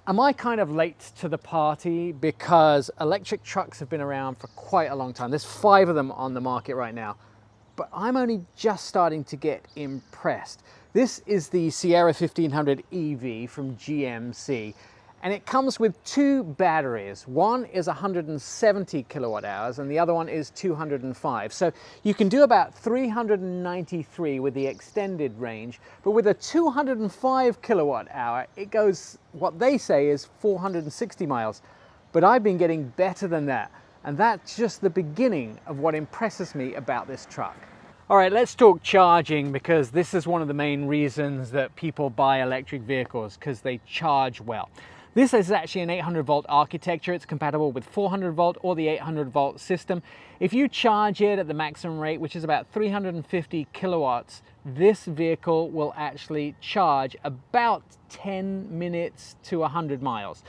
Am I kind of late to the party? Because electric trucks have been around for quite a long time. There's 5 of them on the market right now, but I'm only just starting to get impressed. This is the Sierra 1500 EV from GMC, and it comes with 2 batteries. One is 170 kilowatt hours and the other one is 205. So you can do about 393 with the extended range, but with a 205 kilowatt hour, it goes, what they say is 460 miles. But I've been getting better than that. And that's just the beginning of what impresses me about this truck. All right, let's talk charging, because this is one of the main reasons that people buy electric vehicles, because they charge well. This is actually an 800 volt architecture. It's compatible with 400 volt or the 800 volt system. If you charge it at the maximum rate, which is about 350 kilowatts, this vehicle will actually charge about 10 minutes to 100 miles.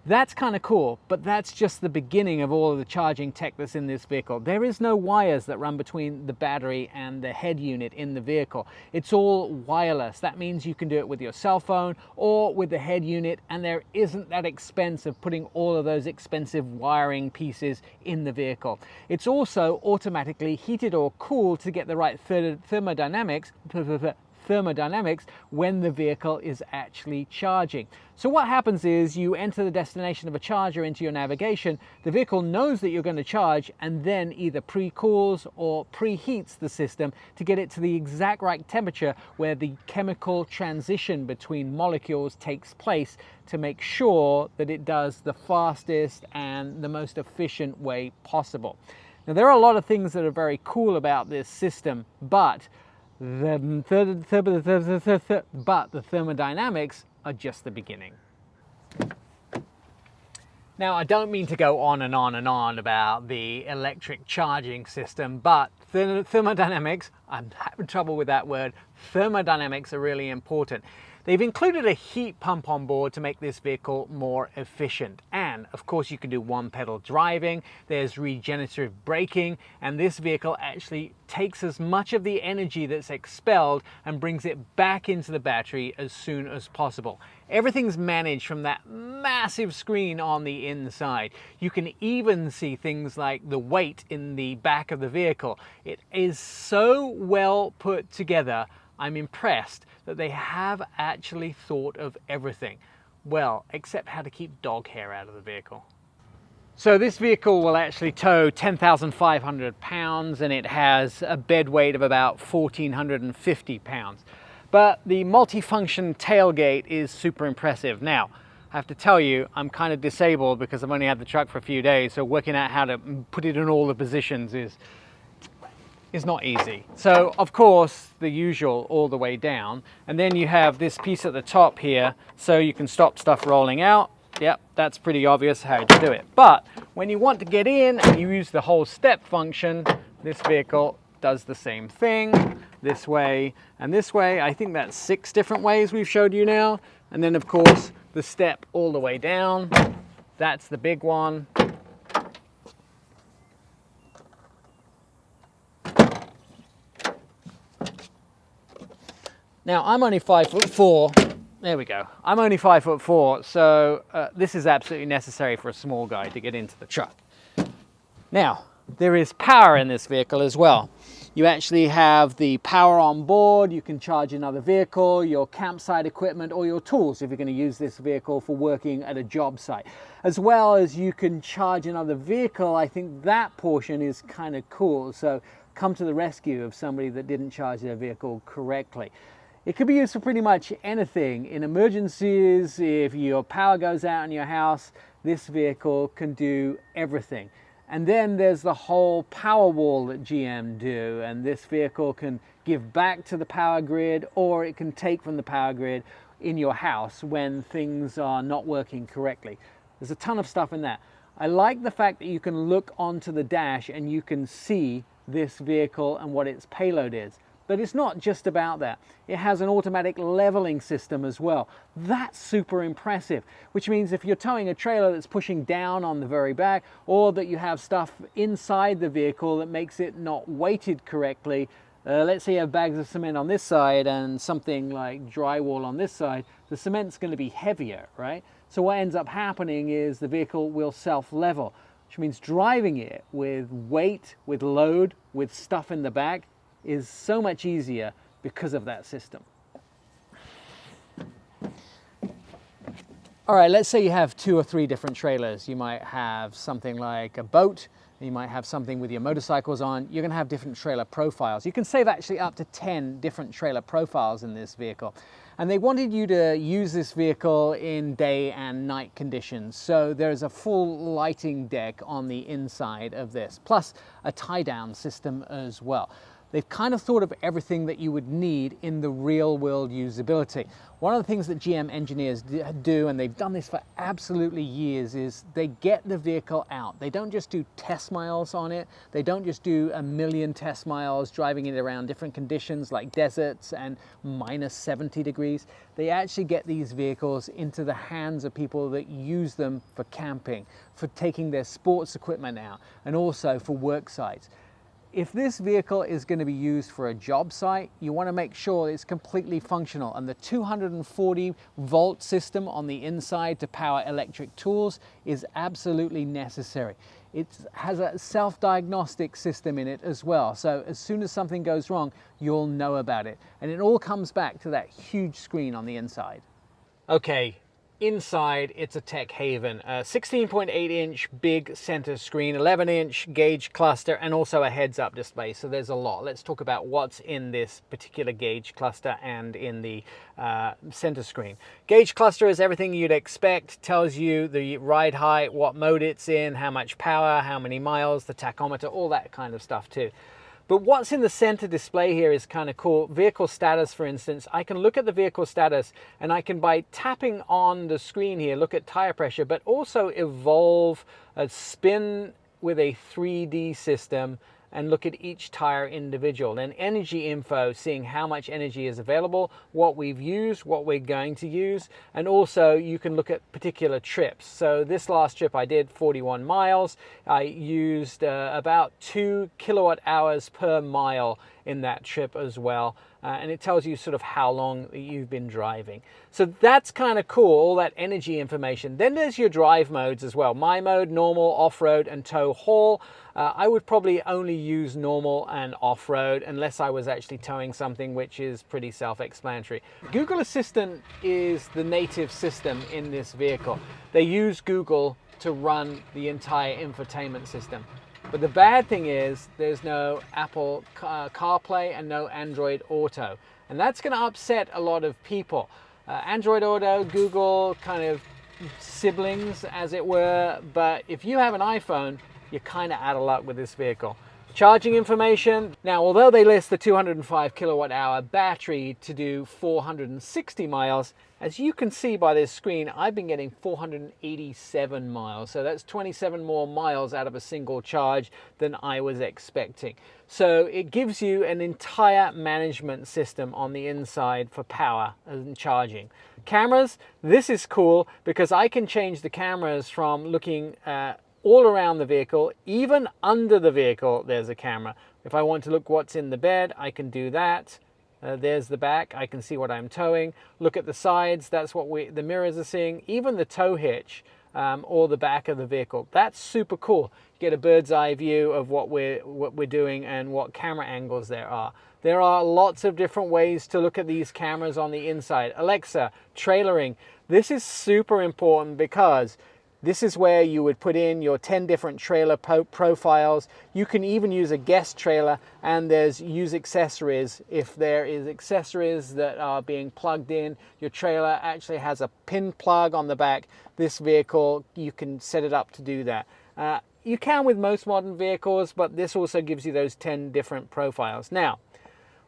That's kind of cool, but that's just the beginning of all of the charging tech that's in this vehicle. There is no wires that run between the battery and the head unit in the vehicle. It's all wireless. That means you can do it with your cell phone or with the head unit, and there isn't that expense of putting all of those expensive wiring pieces in the vehicle. It's also automatically heated or cooled to get the right thermodynamics when the vehicle is actually charging. So what happens is you enter the destination of a charger into your navigation, the vehicle knows that you're going to charge, and then either pre-cools or preheats the system to get it to the exact right temperature where the chemical transition between molecules takes place, to make sure that it does the fastest and the most efficient way possible. Now, there are a lot of things that are very cool about this system, but the thermodynamics are just the beginning. Now, I don't mean to go on and on and on about the electric charging system, but thermodynamics, I'm having trouble with that word, thermodynamics are really important. They've included a heat pump on board to make this vehicle more efficient. And of course you can do one pedal driving, there's regenerative braking, and this vehicle actually takes as much of the energy that's expelled and brings it back into the battery as soon as possible. Everything's managed from that massive screen on the inside. You can even see things like the weight in the back of the vehicle. It is so well put together. I'm impressed that they have actually thought of everything. Well, except how to keep dog hair out of the vehicle. So this vehicle will actually tow 10,500 pounds, and it has a bed weight of about 1,450 pounds. But the multifunction tailgate is super impressive. Now, I have to tell you, I'm kind of disabled because I've only had the truck for a few days, so working out how to put it in all the positions is not easy. So of course the usual all the way down, and then you have this piece at the top here so you can stop stuff rolling out. Yep, that's pretty obvious how to do it. But when you want to get in and you use the whole step function, this vehicle does the same thing, this way and this way. I think that's 6 different ways we've showed you now. And then of course the step all the way down, that's the big one. Now, I'm only 5'4". There we go. I'm only 5'4", so this is absolutely necessary for a small guy to get into the truck. Now, there is power in this vehicle as well. You actually have the power on board. You can charge another vehicle, your campsite equipment, or your tools if you're going to use this vehicle for working at a job site. As well as you can charge another vehicle. I think that portion is kind of cool. So come to the rescue of somebody that didn't charge their vehicle correctly. It could be used for pretty much anything. In emergencies, if your power goes out in your house, this vehicle can do everything. And then there's the whole power wall that GM do, and this vehicle can give back to the power grid, or it can take from the power grid in your house when things are not working correctly. There's a ton of stuff in that. I like the fact that you can look onto the dash and you can see this vehicle and what its payload is. But it's not just about that. It has an automatic leveling system as well. That's super impressive, which means if you're towing a trailer that's pushing down on the very back, or that you have stuff inside the vehicle that makes it not weighted correctly, Let's say you have bags of cement on this side and something like drywall on this side, the cement's going to be heavier, right? So what ends up happening is the vehicle will self-level, which means driving it with weight, with load, with stuff in the back is so much easier because of that system. All right, let's say you have 2 or 3 different trailers. You might have something like a boat, you might have something with your motorcycles on. You're going to have different trailer profiles. You can save actually up to 10 different trailer profiles in this vehicle. And they wanted you to use this vehicle in day and night conditions. So there's a full lighting deck on the inside of this, plus a tie-down system as well. They've kind of thought of everything that you would need in the real world usability. One of the things that GM engineers do, and they've done this for absolutely years, is they get the vehicle out. They don't just do test miles on it. They don't just do a million test miles driving it around different conditions like deserts and minus 70 degrees. They actually get these vehicles into the hands of people that use them for camping, for taking their sports equipment out, and also for work sites. If this vehicle is going to be used for a job site, you want to make sure it's completely functional, and the 240 volt system on the inside to power electric tools is absolutely necessary. It has a self-diagnostic system in it as well, so as soon as something goes wrong, you'll know about it. And it all comes back to that huge screen on the inside. Okay. Inside, it's a tech haven. A 16.8-inch big center screen, 11-inch gauge cluster, and also a heads-up display. So there's a lot. Let's talk about what's in this particular gauge cluster and in the center screen. Gauge cluster is everything you'd expect. Tells you the ride height, what mode it's in, how much power, how many miles, the tachometer, all that kind of stuff too. But what's in the center display here is kind of cool. Vehicle status, for instance. I can look at the vehicle status, and I can, by tapping on the screen here, look at tire pressure, but also evolve a spin with a 3D system and look at each tire individual. Then energy info, seeing how much energy is available, what we've used, what we're going to use, and also you can look at particular trips. So this last trip I did 41 miles. I used about 2 kilowatt hours per mile in that trip as well. And it tells you sort of how long you've been driving. So that's kind of cool, all that energy information. Then there's your drive modes as well. My mode, normal, off-road, and tow haul. I would probably only use normal and off-road unless I was actually towing something, which is pretty self-explanatory. Google Assistant is the native system in this vehicle. They use Google to run the entire infotainment system. But the bad thing is there's no Apple CarPlay and no Android Auto. And that's going to upset a lot of people. Android Auto, Google, kind of siblings as it were. But if you have an iPhone, you're kind of out of luck with this vehicle. Charging information. Now, although they list the 205 kilowatt hour battery to do 460 miles, as you can see by this screen, I've been getting 487 miles. So that's 27 more miles out of a single charge than I was expecting. So it gives you an entire management system on the inside for power and charging. Cameras, this is cool because I can change the cameras from looking all around the vehicle, even under the vehicle there's a camera. If I want to look what's in the bed, I can do that. There's the back, I can see what I'm towing. Look at the sides, that's what the mirrors are seeing. Even the tow hitch or the back of the vehicle. That's super cool. You get a bird's eye view of what we're doing and what camera angles there are. There are lots of different ways to look at these cameras on the inside. Alexa, trailering. This is super important because this is where you would put in your 10 different trailer profiles. You can even use a guest trailer, and there's use accessories. If there is accessories that are being plugged in, your trailer actually has a pin plug on the back. This vehicle, you can set it up to do that. You can with most modern vehicles, but this also gives you those 10 different profiles. Now,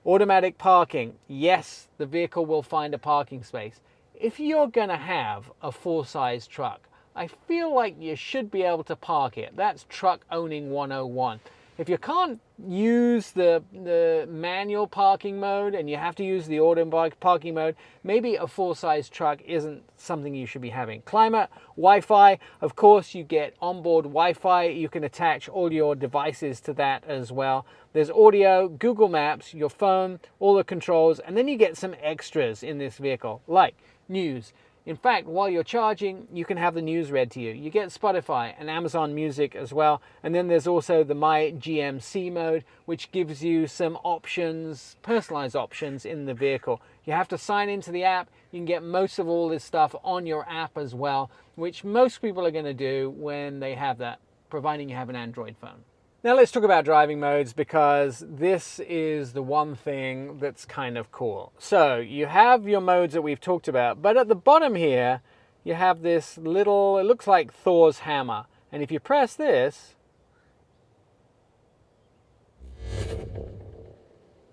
automatic parking. Yes, the vehicle will find a parking space. If you're gonna have a full-size truck, I feel like you should be able to park it. That's truck owning 101. If you can't use the manual parking mode and you have to use the auto parking mode, maybe a full-size truck isn't something you should be having. Climate, Wi-Fi, of course you get onboard Wi-Fi. You can attach all your devices to that as well. There's audio, Google Maps, your phone, all the controls, and then you get some extras in this vehicle, like news. In fact, while you're charging, you can have the news read to you. You get Spotify and Amazon Music as well. And then there's also the My GMC mode, which gives you some options, personalized options in the vehicle. You have to sign into the app. You can get most of all this stuff on your app as well, which most people are going to do when they have that, providing you have an Android phone. Now let's talk about driving modes, because this is the one thing that's kind of cool. So you have your modes that we've talked about, but at the bottom here, you have this little, it looks like Thor's hammer. And if you press this,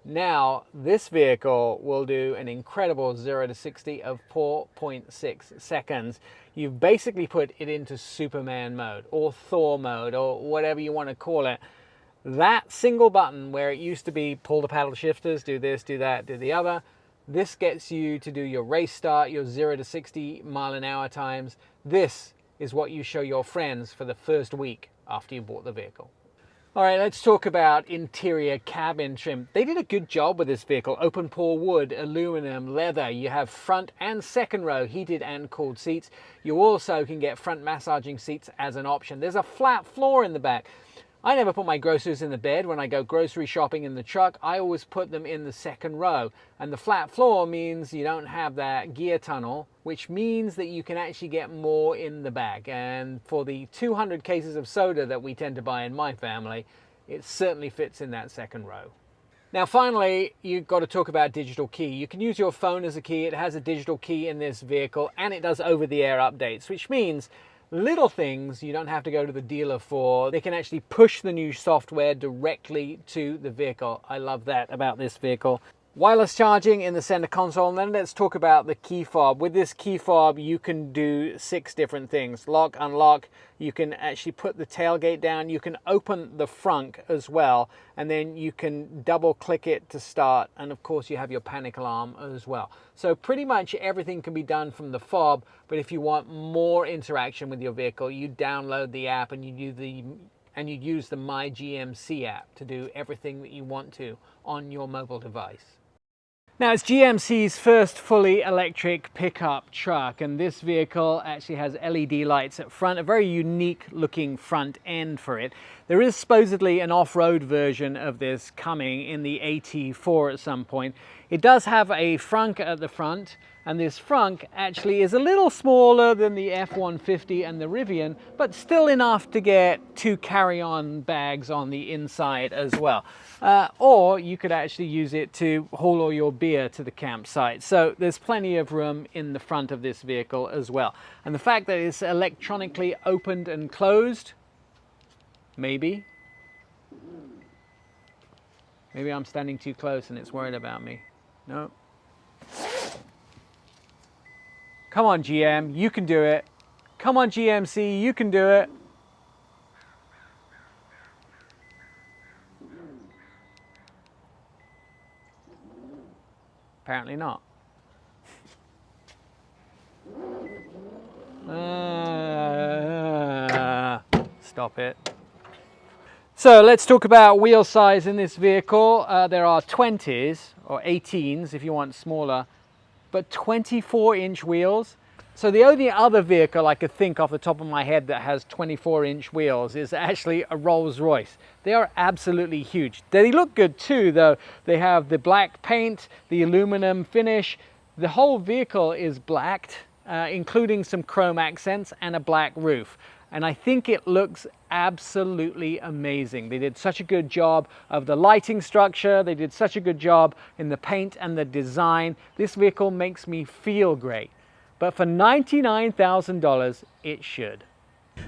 now this vehicle will do an incredible 0 to 60 of 4.6 seconds. You've basically put it into Superman mode or Thor mode or whatever you want to call it. That single button where it used to be pull the paddle shifters, do this, do that, do the other, this gets you to do your race start, your 0 to 60 mile an hour times. This is what you show your friends for the first week after you bought the vehicle. All right, let's talk about interior cabin trim. They did a good job with this vehicle. Open pore wood, aluminum, leather. You have front and second row heated and cooled seats. You also can get front massaging seats as an option. There's a flat floor in the back. I never put my groceries in the bed when I go grocery shopping in the truck. I always put them in the second row. And the flat floor means you don't have that gear tunnel, which means that you can actually get more in the back. And for the 200 cases of soda that we tend to buy in my family, it certainly fits in that second row. Now finally, you've got to talk about digital key. You can use your phone as a key. It has a digital key in this vehicle, and it does over-the-air updates, which means little things you don't have to go to the dealer for. They can actually push the new software directly to the vehicle. I love that about this vehicle. Wireless charging in the center console. And then let's talk about the key fob. With this key fob, you can do 6 different things. Lock, unlock. You can actually put the tailgate down. You can open the frunk as well. And then you can double click it to start. And of course, you have your panic alarm as well. So pretty much everything can be done from the fob. But if you want more interaction with your vehicle, you download the app and you use the My GMC app to do everything that you want to on your mobile device. Now, it's GMC's first fully electric pickup truck, and this vehicle actually has LED lights at front, a very unique looking front end for it. There is supposedly an off-road version of this coming in the AT4 at some point. It does have a frunk at the front, and this frunk actually is a little smaller than the F-150 and the Rivian, but still enough to get 2 carry-on bags on the inside as well. Or you could actually use it to haul all your beer to the campsite. So there's plenty of room in the front of this vehicle as well. And the fact that it's electronically opened and closed, maybe I'm standing too close and it's worried about me. No. Come on, GM, you can do it. Come on, GMC, you can do it. Apparently not. Stop it. So let's talk about wheel size in this vehicle. There are 20s or 18s if you want smaller, but 24-inch wheels. So the only other vehicle I could think off the top of my head that has 24-inch wheels is actually a Rolls-Royce. They are absolutely huge. They look good too, though. They have the black paint, the aluminum finish. The whole vehicle is blacked, including some chrome accents and a black roof. And I think it looks absolutely amazing. They did such a good job of the lighting structure. They did such a good job in the paint and the design. This vehicle makes me feel great. But for $99,000, it should.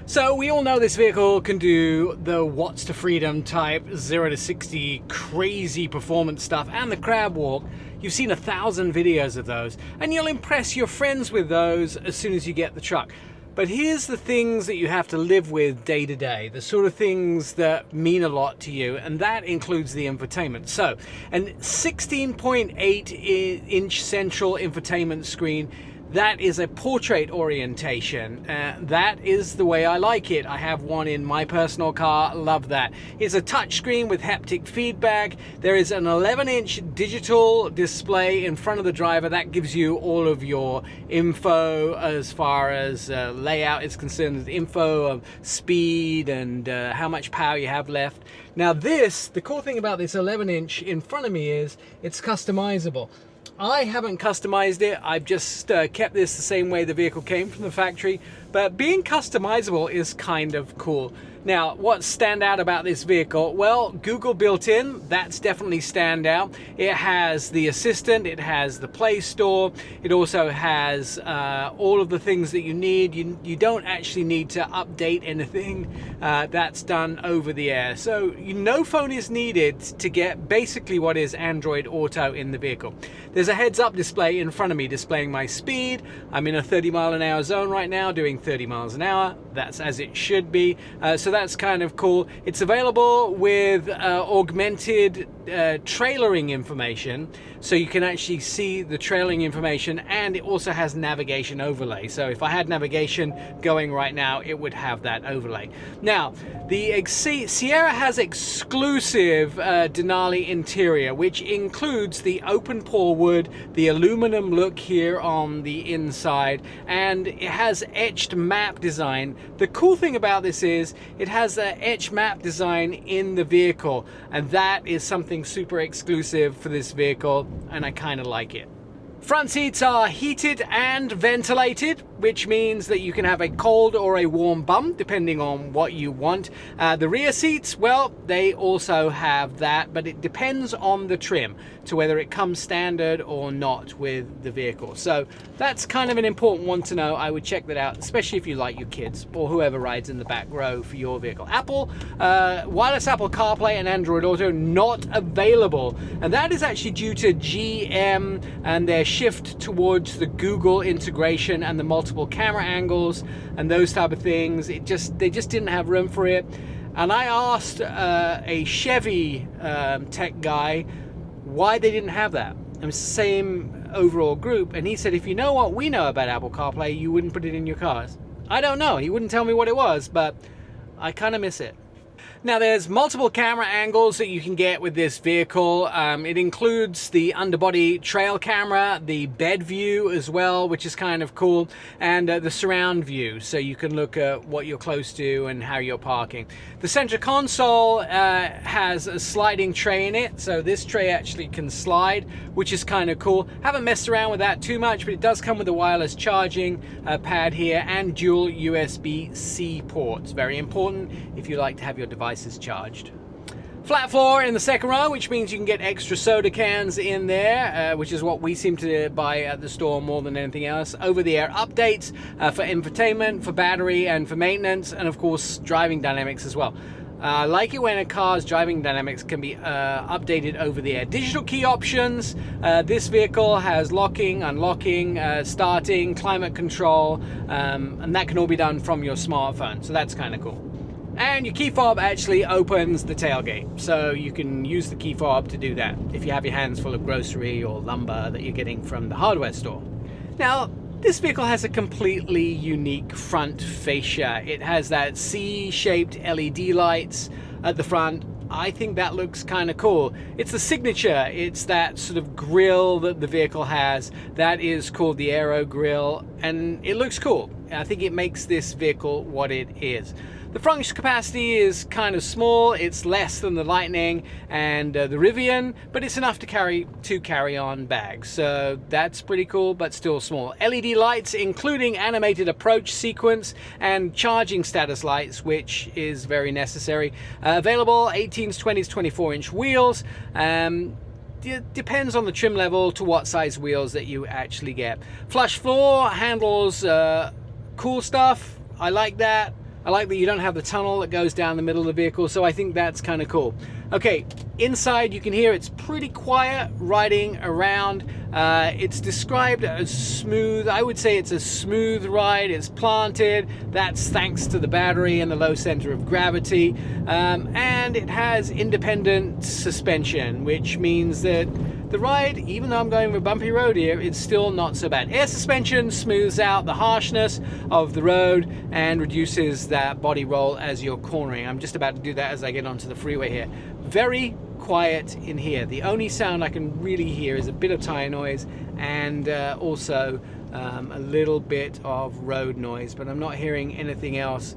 So we all know this vehicle can do the watts to freedom type 0 to 60 crazy performance stuff and the crab walk. You've seen 1,000 videos of those, and you'll impress your friends with those as soon as you get the truck. But here's the things that you have to live with day to day, the sort of things that mean a lot to you, and that includes the infotainment. So, an 16.8-inch central infotainment screen. That is a portrait orientation. That is the way I like it. I have one in my personal car, love that. It's a touchscreen with haptic feedback. There is an 11-inch digital display in front of the driver that gives you all of your info as far as layout is concerned, info of speed and how much power you have left. Now the cool thing about this 11-inch in front of me is it's customizable. I haven't customized it. I've just kept this the same way the vehicle came from the factory, but being customizable is kind of cool. Now, what's stand out about this vehicle? Well, Google built in, that's definitely stand out. It has the Assistant, it has the Play Store, it also has all of the things that you need. You don't actually need to update anything. That's done over the air. So no phone is needed to get basically what is Android Auto in the vehicle. There's a heads-up display in front of me displaying my speed. I'm in a 30-mile-an-hour zone right now, doing 30 miles an hour. That's as it should be. So that's kind of cool. It's available with augmented trailering information, so you can actually see the trailing information, and it also has navigation overlay. So if I had navigation going right now, it would have that overlay. Now, the Sierra has exclusive Denali interior, which includes the open pore wood, the aluminum look here on the inside, and it has etched map design. The cool thing about this is it has an etched map design in the vehicle, and that is something super exclusive for this vehicle, and I kind of like it. Front seats are heated and ventilated, which means that you can have a cold or a warm bum depending on what you want. The rear seats, well, they also have that, but it depends on the trim to whether it comes standard or not with the vehicle. So that's kind of an important one to know. I would check that out, especially if you like your kids or whoever rides in the back row for your vehicle. Wireless Apple CarPlay and Android Auto not available, and that is actually due to GM and their shift towards the Google integration and the multiple camera angles and those type of things. They just didn't have room for it. And I asked a Chevy tech guy why they didn't have that. It was the same overall group, and he said, if you know what we know about Apple CarPlay, you wouldn't put it in your cars. I don't know. He wouldn't tell me what it was, but I kind of miss it. Now, there's multiple camera angles that you can get with this vehicle. It includes the underbody trail camera, the bed view as well, which is kind of cool, and the surround view, so you can look at what you're close to and how you're parking. The center console has a sliding tray in it, so this tray actually can slide, which is kind of cool. Haven't messed around with that too much, but it does come with a wireless charging pad here and dual USB-C ports. Very important if you like to have your devices charged. Flat floor in the second row, which means you can get extra soda cans in there, which is what we seem to buy at the store more than anything else. Over-the-air updates for infotainment, for battery, and for maintenance, and of course driving dynamics as well. I like it when a car's driving dynamics can be updated over the air. Digital key options. This vehicle has locking, unlocking, starting, climate control, and that can all be done from your smartphone, so that's kind of cool. And your key fob actually opens the tailgate, so you can use the key fob to do that if you have your hands full of grocery or lumber that you're getting from the hardware store. Now, this vehicle has a completely unique front fascia. It has that C-shaped LED lights at the front. I think that looks kind of cool. It's the signature. It's that sort of grille that the vehicle has. That is called the Aero grille, and it looks cool. I think it makes this vehicle what it is. The front capacity is kind of small. It's less than the Lightning and the Rivian, but it's enough to carry 2 carry-on bags. So that's pretty cool, but still small. LED lights, including animated approach sequence and charging status lights, which is very necessary. Available 18s, 20s, 24-inch wheels. It depends on the trim level to what size wheels that you actually get. Flush floor handles cool stuff. I like that. I like that you don't have the tunnel that goes down the middle of the vehicle, so I think that's kind of cool. Okay, inside you can hear it's pretty quiet riding around. It's described as smooth. I would say it's a smooth ride. It's planted. That's thanks to the battery and the low center of gravity. And it has independent suspension, which means that the ride, even though I'm going over a bumpy road here, it's still not so bad. Air suspension smooths out the harshness of the road and reduces that body roll as you're cornering. I'm just about to do that as I get onto the freeway here. Very quiet in here. The only sound I can really hear is a bit of tire noise and also a little bit of road noise, but I'm not hearing anything else.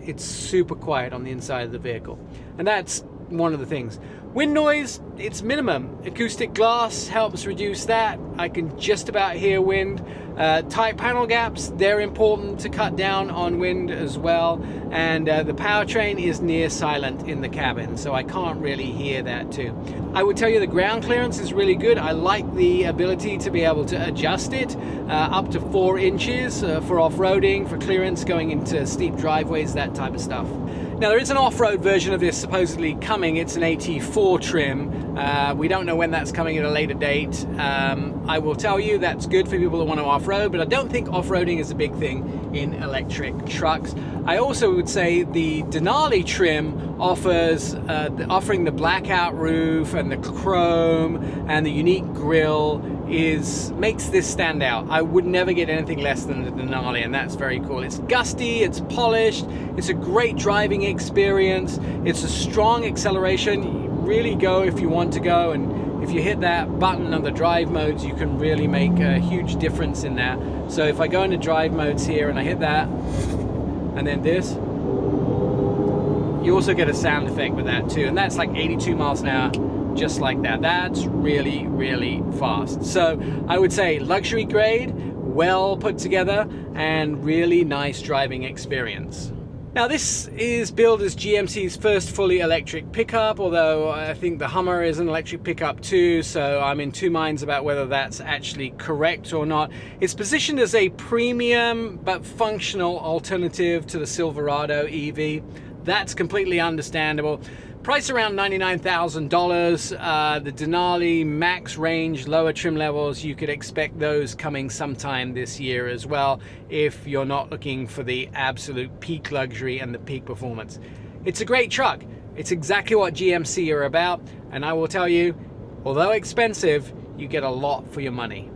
It's super quiet on the inside of the vehicle, and that's one of the things. Wind noise, it's minimum. Acoustic glass helps reduce that. I can just about hear wind. Tight panel gaps, they're important to cut down on wind as well. And the powertrain is near silent in the cabin, so I can't really hear that too. I would tell you the ground clearance is really good. I like the ability to be able to adjust it up to 4 inches for off-roading, for clearance, going into steep driveways, that type of stuff. Now there is an off-road version of this supposedly coming. It's an AT4 trim. We don't know when that's coming at a later date. I will tell you that's good for people that want to off-road, but I don't think off-roading is a big thing in electric trucks. I also would say the Denali trim offering the blackout roof and the chrome and the unique grille makes this stand out. I would never get anything less than the Denali, and that's very cool. It's gusty, it's polished, it's a great driving experience, it's a strong acceleration. You really go if you want to go, and if you hit that button on the drive modes, you can really make a huge difference in that. So if I go into drive modes here and I hit that, and then this, you also get a sound effect with that too, and that's like 82 miles an hour, just like that. That's really, really fast. So I would say luxury grade, well put together, and really nice driving experience. Now this is billed as GMC's first fully electric pickup, although I think the Hummer is an electric pickup too, so I'm in two minds about whether that's actually correct or not. It's positioned as a premium but functional alternative to the Silverado EV. That's completely understandable. Price around $99,000. The Denali max range, lower trim levels, you could expect those coming sometime this year as well, if you're not looking for the absolute peak luxury and the peak performance. It's a great truck. It's exactly what GMC are about, and I will tell you, although expensive, you get a lot for your money.